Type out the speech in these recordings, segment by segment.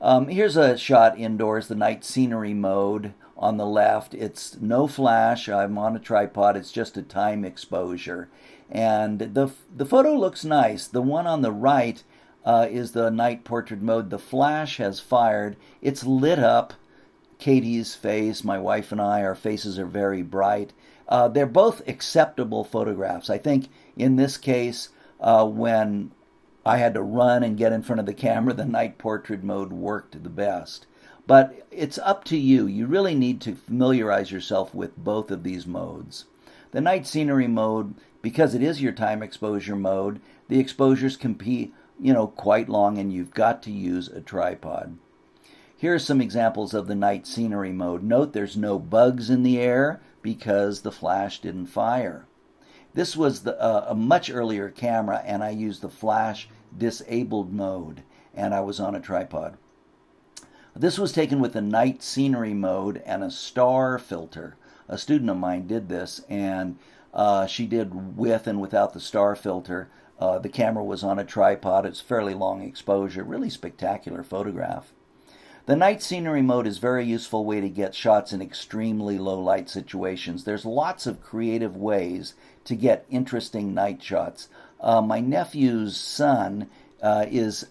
Here's a shot indoors, the night scenery mode on the left. It's no flash. I'm on a tripod. It's just a time exposure. And the photo looks nice. The one on the right is the night portrait mode. The flash has fired. It's lit up. Katie's face, my wife and I, our faces are very bright. They're both acceptable photographs. I think in this case, when I had to run and get in front of the camera, the night portrait mode worked the best. But it's up to you. You really need to familiarize yourself with both of these modes. The night scenery mode, because it is your time exposure mode, the exposures can be, quite long, and you've got to use a tripod. Here are some examples of the night scenery mode. Note there's no bugs in the air because the flash didn't fire. This was a much earlier camera, and I used the flash disabled mode, and I was on a tripod. This was taken with the night scenery mode and a star filter. A student of mine did this, and she did with and without the star filter. The camera was on a tripod. It's fairly long exposure, really spectacular photograph. The night scenery mode is a very useful way to get shots in extremely low light situations. There's lots of creative ways to get interesting night shots. My nephew's son is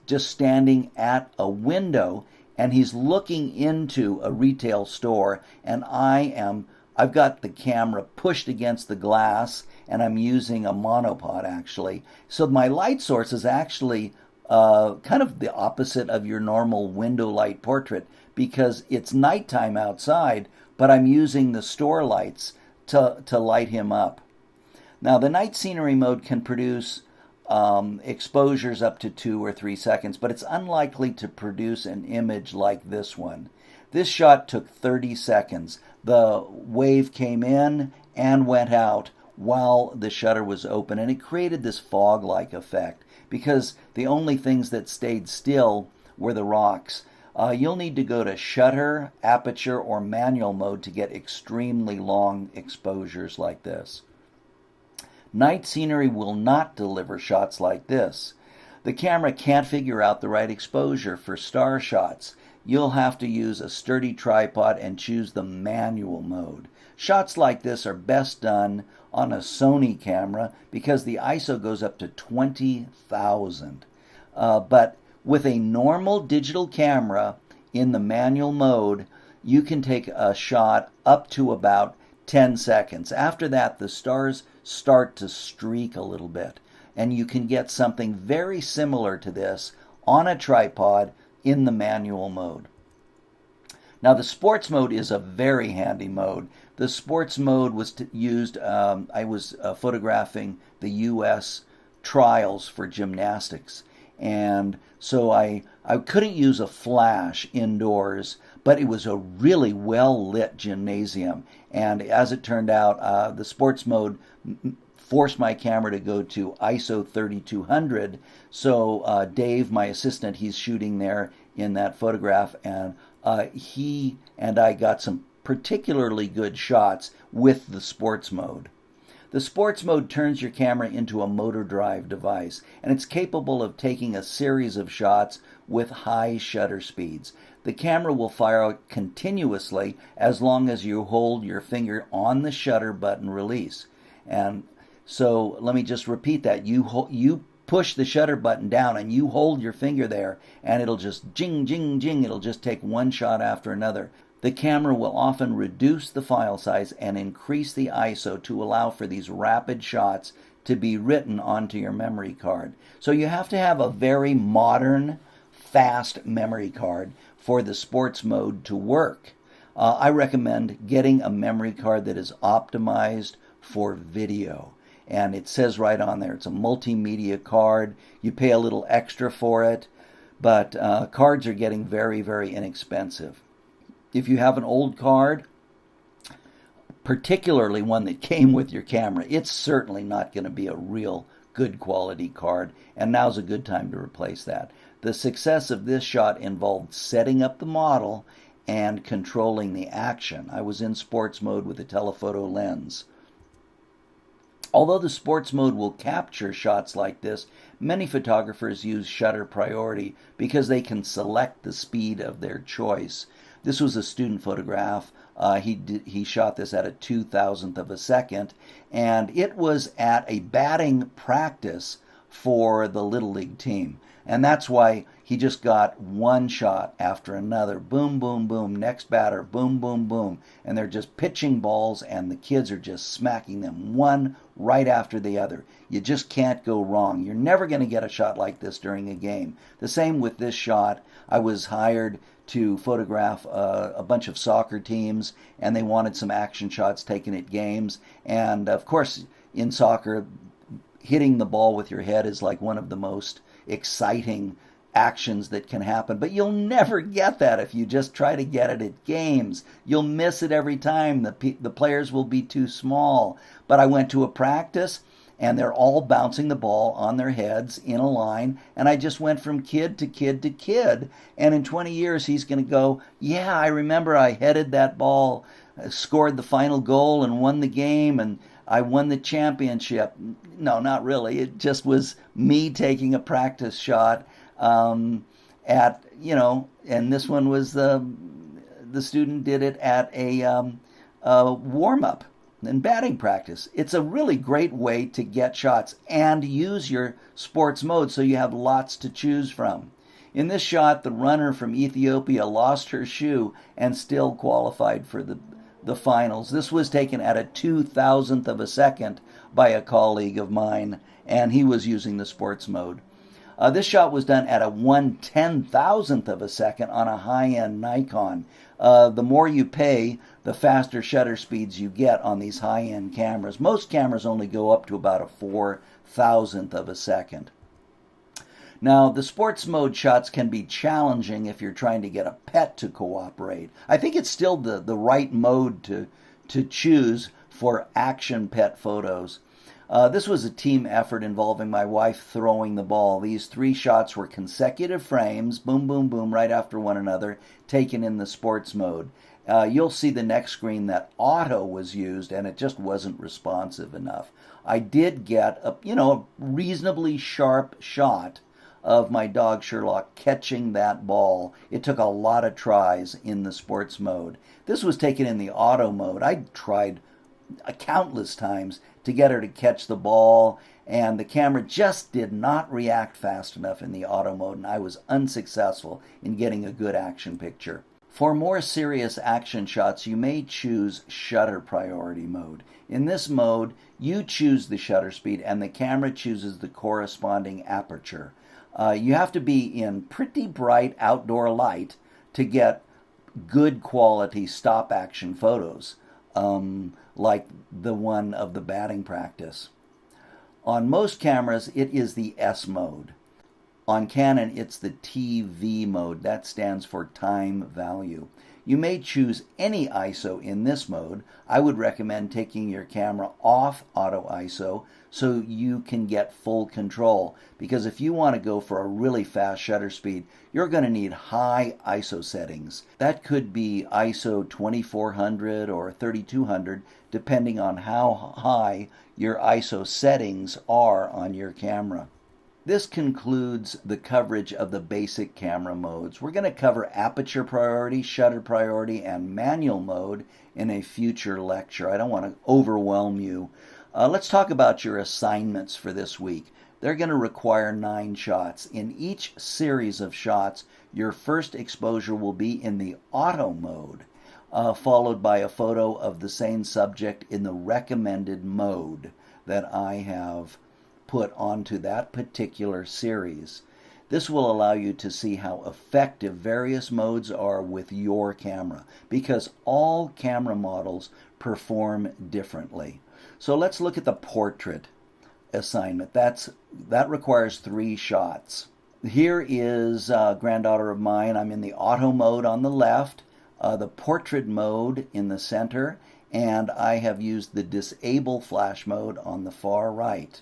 just standing at a window, and he's looking into a retail store, and I've got the camera pushed against the glass, and I'm using a monopod actually. So my light source is actually kind of the opposite of your normal window light portrait, because it's nighttime outside, but I'm using the store lights to light him up. Now, the night scenery mode can produce exposures up to 2 or 3 seconds, but it's unlikely to produce an image like this one. This shot took 30 seconds. The wave came in and went out while the shutter was open, and it created this fog-like effect because the only things that stayed still were the rocks. You'll need to go to shutter, aperture, or manual mode to get extremely long exposures like this. Night scenery will not deliver shots like this. The camera can't figure out the right exposure for star shots. You'll have to use a sturdy tripod and choose the manual mode. Shots like this are best done on a Sony camera because the ISO goes up to 20,000. But with a normal digital camera in the manual mode, you can take a shot up to about 10 seconds. After that, the stars start to streak a little bit, and you can get something very similar to this on a tripod in the manual mode. Now, the sports mode is a very handy mode. The sports mode was used, I was photographing the U.S. trials for gymnastics, and so I couldn't use a flash indoors, but it was a really well-lit gymnasium, and as it turned out, the sports mode forced my camera to go to ISO 3200, so Dave, my assistant, he's shooting there in that photograph, and he and I got some particularly good shots with the sports mode. The sports mode turns your camera into a motor drive device, and it's capable of taking a series of shots with high shutter speeds. The camera will fire out continuously as long as you hold your finger on the shutter button release. And so let me just repeat that. You push the shutter button down and you hold your finger there, and it'll just jing, jing, jing. It'll just take one shot after another. The camera will often reduce the file size and increase the ISO to allow for these rapid shots to be written onto your memory card. So you have to have a very modern, fast memory card for the sports mode to work. I recommend getting a memory card that is optimized for video. And it says right on there, it's a multimedia card. You pay a little extra for it, but cards are getting very, very inexpensive. If you have an old card, particularly one that came with your camera, it's certainly not going to be a real good quality card, and now's a good time to replace that. The success of this shot involved setting up the model and controlling the action. I was in sports mode with a telephoto lens. Although the sports mode will capture shots like this, many photographers use shutter priority because they can select the speed of their choice. This was a student photograph. He shot this at a 2,000th of a second, and it was at a batting practice for the Little League team. And that's why he just got one shot after another. Boom, boom, boom. Next batter. Boom, boom, boom. And they're just pitching balls, and the kids are just smacking them one right after the other. You just can't go wrong. You're never going to get a shot like this during a game. The same with this shot. I was hired to photograph a bunch of soccer teams, and they wanted some action shots taken at games. And of course, in soccer, hitting the ball with your head is like one of the most exciting actions that can happen, but you'll never get that if you just try to get it at games. You'll miss it every time. The players will be too small. But I went to a practice, and they're all bouncing the ball on their heads in a line, and I just went from kid to kid to kid, and in 20 years he's going to go, yeah, I remember I headed that ball, scored the final goal and won the game, and I won the championship. No, not really. It just was me taking a practice shot and this one was the student did it at a warm-up and batting practice. It's a really great way to get shots and use your sports mode so you have lots to choose from. In this shot, the runner from Ethiopia lost her shoe and still qualified for the finals. This was taken at a 2,000th of a second by a colleague of mine, and he was using the sports mode. This shot was done at a 1/10,000th of a second on a high-end Nikon. The more you pay, the faster shutter speeds you get on these high-end cameras. Most cameras only go up to about a 4,000th of a second. Now, the sports mode shots can be challenging if you're trying to get a pet to cooperate. I think it's still the right mode to choose for action pet photos. This was a team effort involving my wife throwing the ball. These 3 shots were consecutive frames, boom, boom, boom, right after one another, taken in the sports mode. You'll see the next screen that auto was used, and it just wasn't responsive enough. I did get a reasonably sharp shot of my dog Sherlock catching that ball. It took a lot of tries in the sports mode. This was taken in the auto mode. I tried countless times to get her to catch the ball, and the camera just did not react fast enough in the auto mode, and I was unsuccessful in getting a good action picture. For more serious action shots, you may choose shutter priority mode. In this mode, you choose the shutter speed and the camera chooses the corresponding aperture. You have to be in pretty bright outdoor light to get good quality stop action photos, like the one of the batting practice. On most cameras, it is the S mode. On Canon, it's the TV mode. That stands for time value. You may choose any ISO in this mode. I would recommend taking your camera off auto ISO so you can get full control, because if you want to go for a really fast shutter speed, you're going to need high ISO settings. That could be ISO 2400 or 3200, depending on how high your ISO settings are on your camera. This concludes the coverage of the basic camera modes. We're going to cover aperture priority, shutter priority, and manual mode in a future lecture. I don't want to overwhelm you. Let's talk about your assignments for this week. They're going to require 9 shots. In each series of shots, your first exposure will be in the auto mode, followed by a photo of the same subject in the recommended mode that I have put onto that particular series. This will allow you to see how effective various modes are with your camera, because all camera models perform differently. So let's look at the portrait assignment. That requires 3 shots. Here is a granddaughter of mine. I'm in the auto mode on the left, the portrait mode in the center, and I have used the disable flash mode on the far right.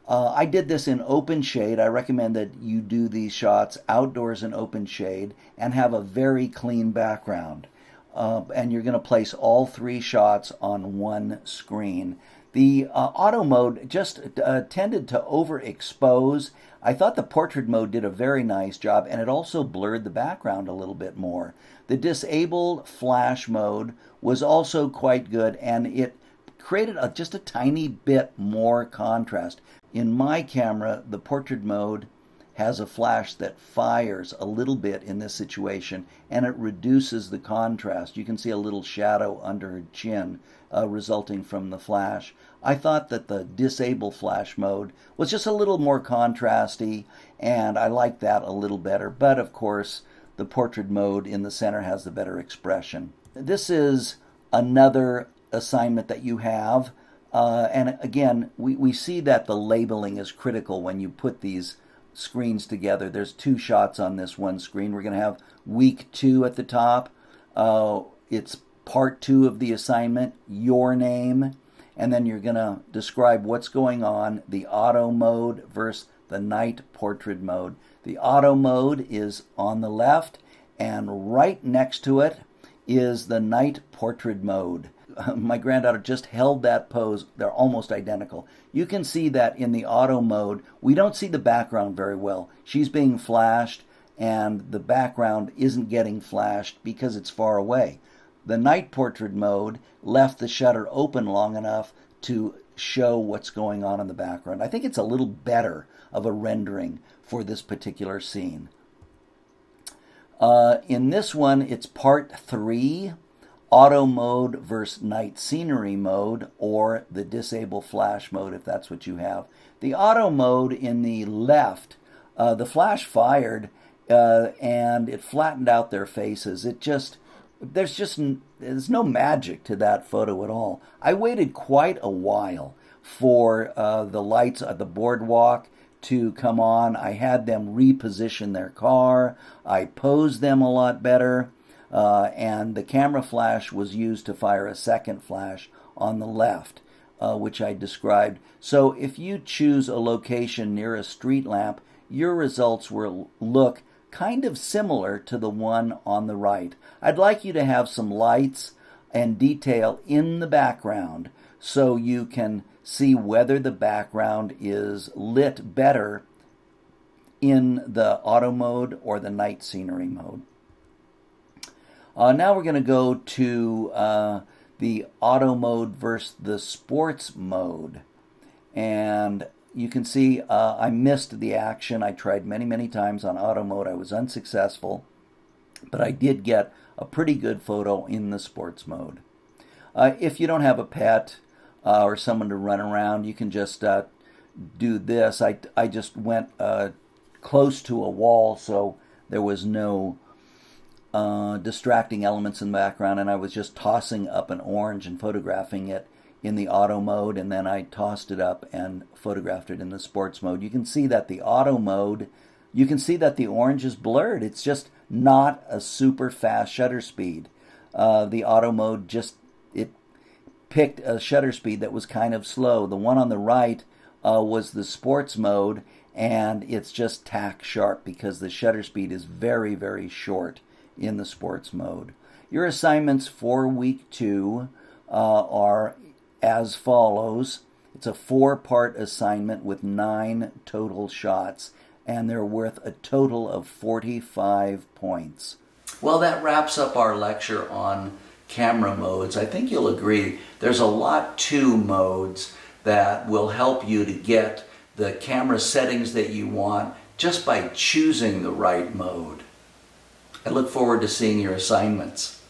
I did this in open shade. I recommend that you do these shots outdoors in open shade and have a very clean background. And you're going to place all 3 shots on one screen. The auto mode just tended to overexpose. I thought the portrait mode did a very nice job, and it also blurred the background a little bit more. The disable flash mode was also quite good, and it created just a tiny bit more contrast. In my camera, the portrait mode has a flash that fires a little bit in this situation, and it reduces the contrast. You can see a little shadow under her chin resulting from the flash. I thought that the disable flash mode was just a little more contrasty, and I liked that a little better. But of course, the portrait mode in the center has the better expression. This is another assignment that you have. And again, we see that the labeling is critical when you put these screens together. There's two shots on this one screen. We're going to have week 2 at the top. It's part 2 of the assignment, your name, and then you're going to describe what's going on, the auto mode versus the night portrait mode. The auto mode is on the left, and right next to it is the night portrait mode. My granddaughter just held that pose. They're almost identical. You can see that in the auto mode, we don't see the background very well. She's being flashed, and the background isn't getting flashed because it's far away. The night portrait mode left the shutter open long enough to show what's going on in the background. I think it's a little better of a rendering for this particular scene. In this one, it's part 3, auto mode versus night scenery mode, or the disable flash mode if that's what you have. The auto mode in the left, the flash fired and it flattened out their faces. There's no magic to that photo at all. I waited quite a while for the lights at the boardwalk to come on. I had them reposition their car. I posed them a lot better. And the camera flash was used to fire a second flash on the left, which I described. So if you choose a location near a street lamp, your results will look kind of similar to the one on the right. I'd like you to have some lights and detail in the background so you can see whether the background is lit better in the auto mode or the night scenery mode. Now we're going to go to the auto mode versus the sports mode. And you can see I missed the action. I tried many times on auto mode. I was unsuccessful, but I did get a pretty good photo in the sports mode. If you don't have a pet or someone to run around, you can just do this. I just went close to a wall, so there was no distracting elements in the background, and I was just tossing up an orange and photographing it in the auto mode, and then I tossed it up and photographed it in the sports mode. You can see that the auto mode, you can see that the orange is blurred. It's just not a super fast shutter speed. The auto mode it picked a shutter speed that was kind of slow. The one on the right was the sports mode, and it's just tack sharp because the shutter speed is very short in the sports mode. Your assignments for week 2 are as follows. It's a 4-part assignment with 9 total shots, and they're worth a total of 45 points. Well, that wraps up our lecture on camera modes. I think you'll agree there's a lot to modes that will help you to get the camera settings that you want just by choosing the right mode. I look forward to seeing your assignments.